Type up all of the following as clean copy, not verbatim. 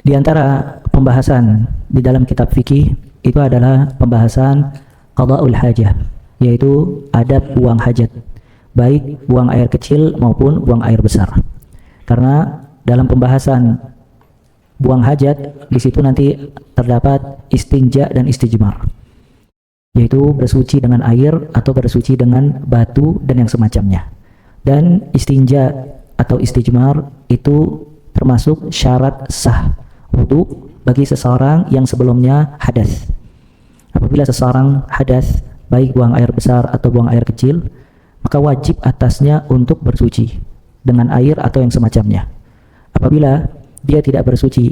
Di antara pembahasan di dalam kitab fikih itu adalah pembahasan qada'ul hajah, yaitu adab buang hajat, baik buang air kecil maupun buang air besar. Karena dalam pembahasan buang hajat di situ nanti terdapat istinja dan istijmar, yaitu bersuci dengan air atau bersuci dengan batu dan yang semacamnya. Dan istinja atau istijmar itu termasuk syarat sah wudu bagi seseorang yang sebelumnya hadas. Apabila seseorang hadas, baik buang air besar atau buang air kecil, maka wajib atasnya untuk bersuci dengan air atau yang semacamnya. Apabila dia tidak bersuci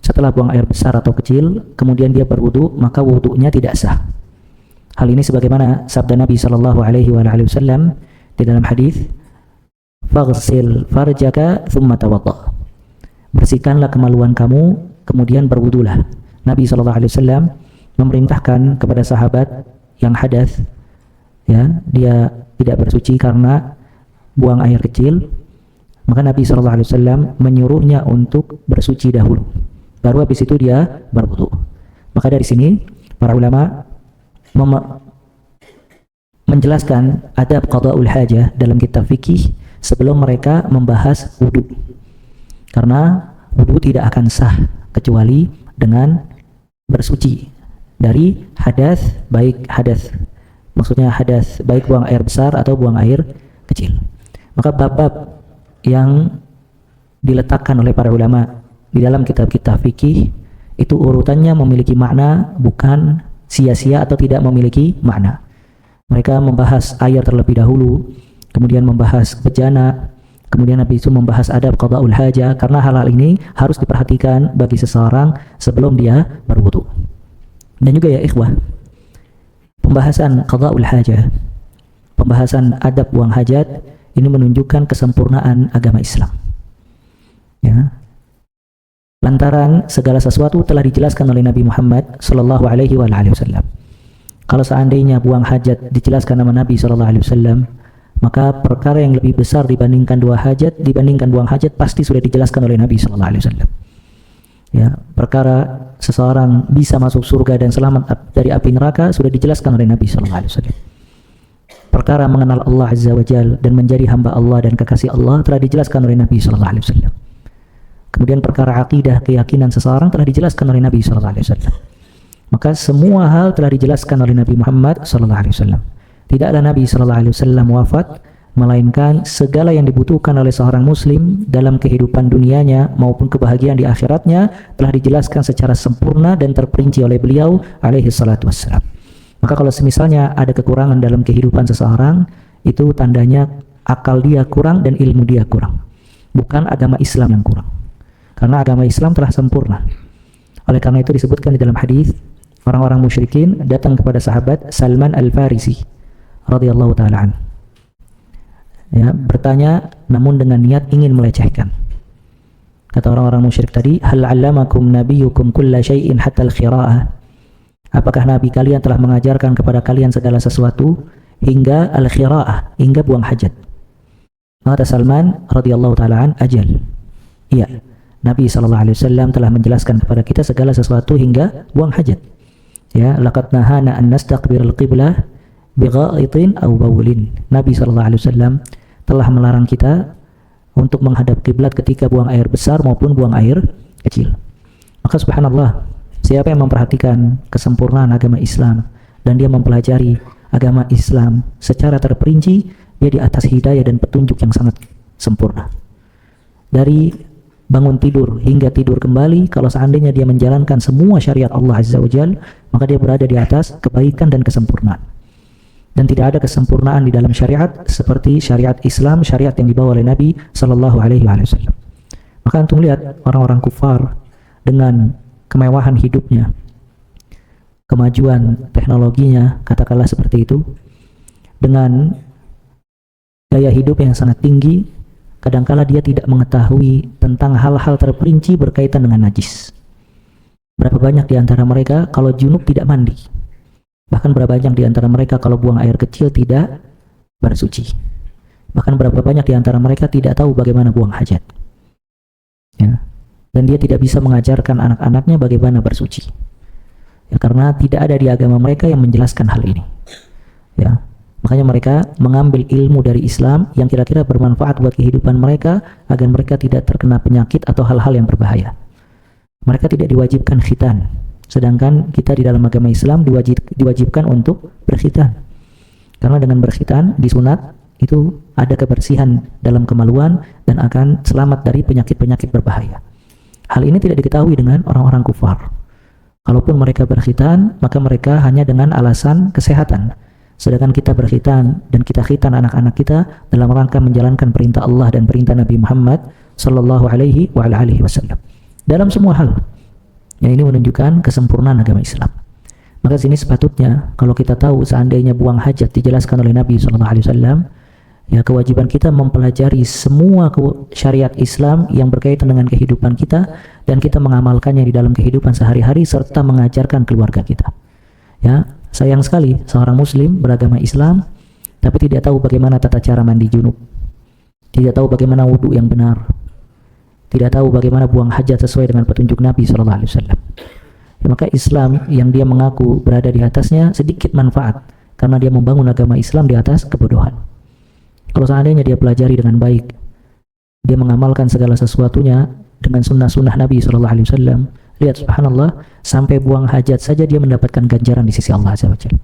setelah buang air besar atau kecil, kemudian dia berwudu, maka wudunya tidak sah. Hal ini sebagaimana sabda Nabi sallallahu alaihi wasallam di dalam hadis, "Faghsil farjaka tsumma tawadda." Bersihkanlah kemaluan kamu, kemudian berwudulah. Nabi sallallahu alaihi wasallam memerintahkan kepada sahabat yang hadas, ya, dia tidak bersuci karena buang air kecil, maka Nabi sallallahu alaihi wasallam menyuruhnya untuk bersuci dahulu. Baru habis itu dia berwudu. Maka dari sini para ulama menjelaskan adab qada'ul hajah dalam kitab fikih sebelum mereka membahas wudu. Karena wudu tidak akan sah kecuali dengan bersuci dari hadas, baik hadas, maksudnya hadas baik buang air besar atau buang air kecil. Maka bab-bab yang diletakkan oleh para ulama di dalam kitab-kitab fikih itu urutannya memiliki makna, bukan sia-sia atau tidak memiliki makna. Mereka membahas air terlebih dahulu, kemudian membahas bejana, kemudian habis itu membahas adab qada'ul hajah, karena hal-hal ini harus diperhatikan bagi seseorang sebelum dia berwudu. Dan juga ya ikhwah, pembahasan qada'ul hajah, pembahasan adab buang hajat, ini menunjukkan kesempurnaan agama Islam. Ya. Lantaran segala sesuatu telah dijelaskan oleh Nabi Muhammad sallallahu alaihi wasallam. Kalau seandainya buang hajat dijelaskan nama Nabi sallallahu alaihi wasallam, maka perkara yang lebih besar dibandingkan dibandingkan buang hajat pasti sudah dijelaskan oleh Nabi sallallahu alaihi wasallam. Ya, perkara seseorang bisa masuk surga dan selamat dari api neraka sudah dijelaskan oleh Nabi sallallahu alaihi wasallam. Perkara mengenal Allah Azza wa Jalla dan menjadi hamba Allah dan kekasih Allah telah dijelaskan oleh Nabi sallallahu alaihi wasallam. Kemudian perkara akidah, keyakinan seseorang telah dijelaskan oleh Nabi sallallahu alaihi wasallam. Maka semua hal telah dijelaskan oleh Nabi Muhammad sallallahu alaihi wasallam. Tidaklah Nabi sallallahu alaihi wasallam wafat melainkan segala yang dibutuhkan oleh seorang muslim dalam kehidupan dunianya maupun kebahagiaan di akhiratnya telah dijelaskan secara sempurna dan terperinci oleh beliau alaihi salatu wassalam. Maka kalau semisalnya ada kekurangan dalam kehidupan seseorang, itu tandanya akal dia kurang dan ilmu dia kurang, bukan agama Islam yang kurang. Karena agama Islam telah sempurna. Oleh karena itu disebutkan di dalam hadis, orang-orang musyrikin datang kepada sahabat Salman Al-Farisi radhiyallahu ta'ala anhu, ya, bertanya namun dengan niat ingin melecehkan. Kata orang-orang musyrik tadi, hal 'allamakum nabiyyukum kulla syai'in hatta al-khira'ah? Apakah nabi kalian telah mengajarkan kepada kalian segala sesuatu hingga al-khira'ah, hingga buang hajat? Kata Salman radhiyallahu ta'ala an, ajal. Iya, Nabi sallallahu alaihi wasallam telah menjelaskan kepada kita segala sesuatu hingga buang hajat. Ya, laqad nahana an nastaqbil al-qiblah bigha'itin aw bawlin. Nabi sallallahu alaihi wasallam telah melarang kita untuk menghadap kiblat ketika buang air besar maupun buang air kecil. Maka subhanallah, siapa yang memperhatikan kesempurnaan agama Islam dan dia mempelajari agama Islam secara terperinci, dia di atas hidayah dan petunjuk yang sangat sempurna. Dari bangun tidur hingga tidur kembali, kalau seandainya dia menjalankan semua syariat Allah Azza wa Jalla, maka dia berada di atas kebaikan dan kesempurnaan. Dan tidak ada kesempurnaan di dalam syariat seperti syariat Islam, syariat yang dibawa oleh Nabi sallallahu alaihi wasallam. Maka antum lihat orang-orang kufar dengan kemewahan hidupnya, kemajuan teknologinya, katakanlah seperti itu, dengan gaya hidup yang sangat tinggi, kadangkala dia tidak mengetahui tentang hal-hal terperinci berkaitan dengan najis. Berapa banyak di antara mereka kalau junub tidak mandi? Bahkan berapa banyak di antara mereka kalau buang air kecil tidak bersuci? Bahkan berapa banyak di antara mereka tidak tahu bagaimana buang hajat? Ya. dan dia tidak bisa mengajarkan anak-anaknya bagaimana bersuci. Ya, karena tidak ada di agama mereka yang menjelaskan hal ini. Ya, makanya mereka mengambil ilmu dari Islam yang kira-kira bermanfaat buat kehidupan mereka agar mereka tidak terkena penyakit atau hal-hal yang berbahaya. Mereka tidak diwajibkan khitan, sedangkan kita di dalam agama Islam diwajibkan untuk berkhitan. Karena dengan berkhitan disunat itu ada kebersihan dalam kemaluan dan akan selamat dari penyakit-penyakit berbahaya. Hal ini tidak diketahui dengan orang-orang kufar. Kalaupun mereka berkhitan, maka mereka hanya dengan alasan kesehatan. Sedangkan kita berkhitan dan kita khitan anak-anak kita dalam rangka menjalankan perintah Allah dan perintah Nabi Muhammad sallallahu alaihi wasallam. Dalam semua hal. Yang ini menunjukkan kesempurnaan agama Islam. Maka sini sepatutnya kalau kita tahu seandainya buang hajat dijelaskan oleh Nabi sallallahu alaihi wasallam, ya kewajiban kita mempelajari semua syariat Islam yang berkaitan dengan kehidupan kita dan kita mengamalkannya di dalam kehidupan sehari-hari serta mengajarkan keluarga kita. Ya, sayang sekali seorang muslim beragama Islam tapi tidak tahu bagaimana tata cara mandi junub. Tidak tahu bagaimana wudu yang benar. Tidak tahu bagaimana buang hajat sesuai dengan petunjuk Nabi sallallahu alaihi wasallam. Ya, maka Islam yang dia mengaku berada di atasnya sedikit manfaat karena dia membangun agama Islam di atas kebodohan. Kalau seandainya dia pelajari dengan baik, dia mengamalkan segala sesuatunya dengan sunnah-sunnah Nabi SAW, lihat subhanallah, sampai buang hajat saja dia mendapatkan ganjaran di sisi Allah Azza wa Jalla.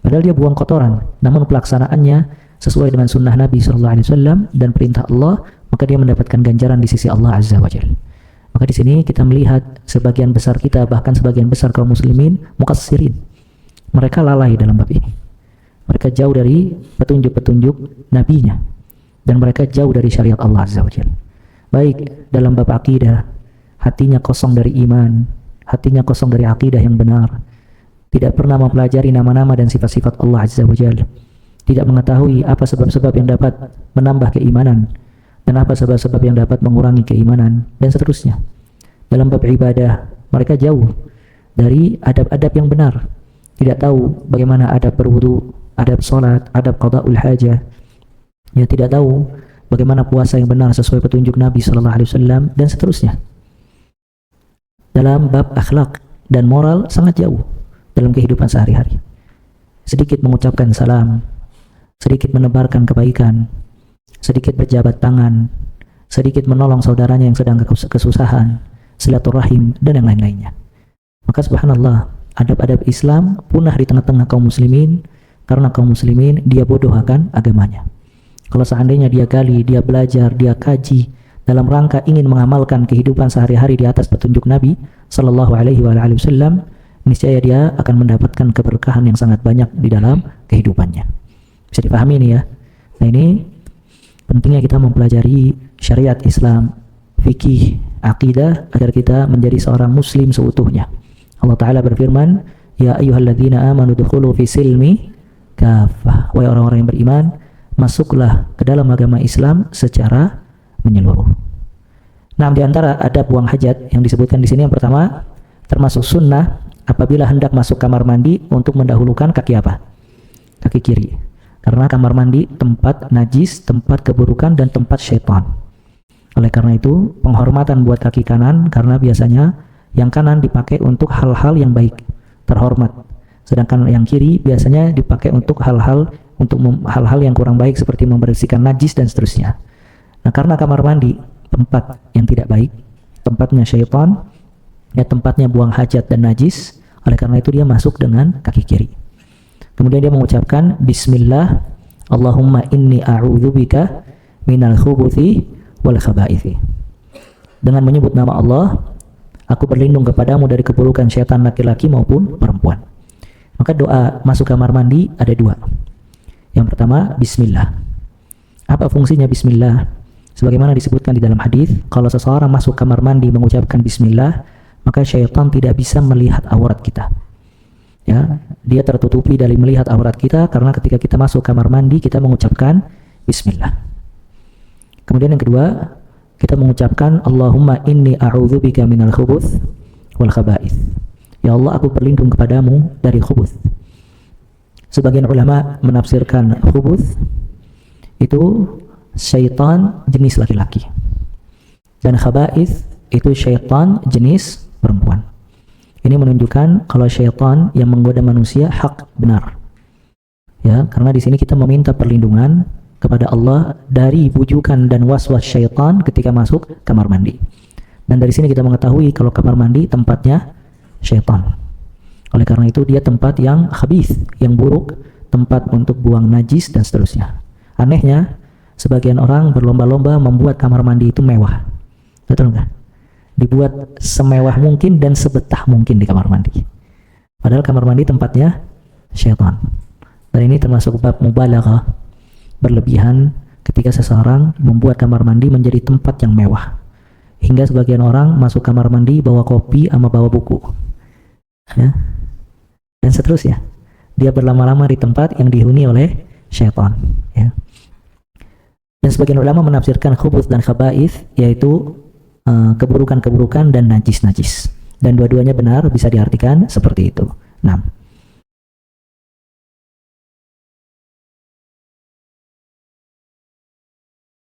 Padahal dia buang kotoran, namun pelaksanaannya sesuai dengan sunnah Nabi SAW dan perintah Allah, maka dia mendapatkan ganjaran di sisi Allah Azza wa Jalla. Maka di sini kita melihat sebagian besar kita, bahkan sebagian besar kaum muslimin, muqassirin. Mereka lalai dalam bab ini. Mereka jauh dari petunjuk-petunjuk nabinya dan mereka jauh dari syariat Allah Azza wa Jalla. Baik dalam bab akidah, hatinya kosong dari iman, hatinya kosong dari akidah yang benar, tidak pernah mempelajari nama-nama dan sifat-sifat Allah Azza wa Jalla, tidak mengetahui apa sebab-sebab yang dapat menambah keimanan dan apa sebab-sebab yang dapat mengurangi keimanan dan seterusnya. Dalam bab ibadah, mereka jauh dari adab-adab yang benar, tidak tahu bagaimana adab berwudu, adab salat, adab qada'ul hajah. Ya, tidak tahu bagaimana puasa yang benar sesuai petunjuk Nabi sallallahu alaihi wasallam dan seterusnya. Dalam bab akhlak dan moral sangat jauh dalam kehidupan sehari-hari. Sedikit mengucapkan salam, sedikit menebarkan kebaikan, sedikit berjabat tangan, sedikit menolong saudaranya yang sedang kesusahan, silaturahim dan yang lain-lainnya. Maka subhanallah, adab-adab Islam punah di tengah-tengah kaum muslimin karena kaum muslimin dia bodoh akan agamanya. Kalau seandainya dia gali, dia belajar, dia kaji dalam rangka ingin mengamalkan kehidupan sehari-hari di atas petunjuk Nabi sallallahu alaihi wasallam, niscaya dia akan mendapatkan keberkahan yang sangat banyak di dalam kehidupannya. Bisa dipahami ini ya. Nah, ini pentingnya kita mempelajari syariat Islam, fikih, akidah agar kita menjadi seorang muslim seutuhnya. Allah Ta'ala berfirman, ya ayyuhalladzina amanu dukhulu fi silmi kafah. Wahai orang-orang yang beriman, masuklah ke dalam agama Islam secara menyeluruh. Nah, di antara adab buang hajat yang disebutkan di sini yang pertama, termasuk sunnah apabila hendak masuk kamar mandi untuk mendahulukan kaki apa? Kaki kiri. Karena kamar mandi tempat najis, tempat keburukan dan tempat syaitan. Oleh karena itu, penghormatan buat kaki kanan karena biasanya yang kanan dipakai untuk hal-hal yang baik, terhormat. Sedangkan yang kiri biasanya dipakai untuk hal-hal yang kurang baik seperti membersihkan najis dan seterusnya. Nah, karena kamar mandi tempat yang tidak baik, tempatnya syaitan, ya tempatnya buang hajat dan najis, oleh karena itu dia masuk dengan kaki kiri. Kemudian dia mengucapkan bismillah, Allahumma inni a'udzubika minal khubuthi wal khabaithi. Dengan menyebut nama Allah, aku berlindung kepadamu dari keburukan syaitan laki-laki maupun perempuan. Maka doa masuk kamar mandi ada dua. Yang pertama, bismillah. Apa fungsinya bismillah? Sebagaimana disebutkan di dalam hadis, kalau seseorang masuk kamar mandi mengucapkan bismillah, maka syaitan tidak bisa melihat aurat kita. Ya, dia tertutupi dari melihat aurat kita karena ketika kita masuk kamar mandi kita mengucapkan bismillah. Kemudian yang kedua, kita mengucapkan Allahumma inni a'udzubika minal khubuth wal khaba'ith. Ya Allah, aku berlindung kepadamu dari khubuth. Sebagian ulama menafsirkan khubuth itu syaitan jenis laki-laki, dan khaba'ith itu syaitan jenis perempuan. Ini menunjukkan kalau syaitan yang menggoda manusia hak benar. Ya, karena di sini kita meminta perlindungan kepada Allah dari bujukan dan waswas syaitan ketika masuk kamar mandi. Dan dari sini kita mengetahui kalau kamar mandi tempatnya syaitan. Oleh karena itu dia tempat yang khabith, yang buruk, tempat untuk buang najis dan seterusnya. Anehnya, sebagian orang berlomba-lomba membuat kamar mandi itu mewah. Betul nggak? Dibuat semewah mungkin dan sebetah mungkin di kamar mandi. Padahal kamar mandi tempatnya syaitan. Dan ini termasuk bab mubalaghah, berlebihan ketika seseorang membuat kamar mandi menjadi tempat yang mewah. Hingga sebagian orang masuk kamar mandi bawa kopi sama bawa buku. Ya. Dan seterusnya. Dia berlama-lama di tempat yang dihuni oleh syaitan. Ya. Dan sebagian ulama menafsirkan khubuth dan khaba'ith yaitu keburukan-keburukan dan najis-najis. Dan dua-duanya benar, bisa diartikan seperti itu.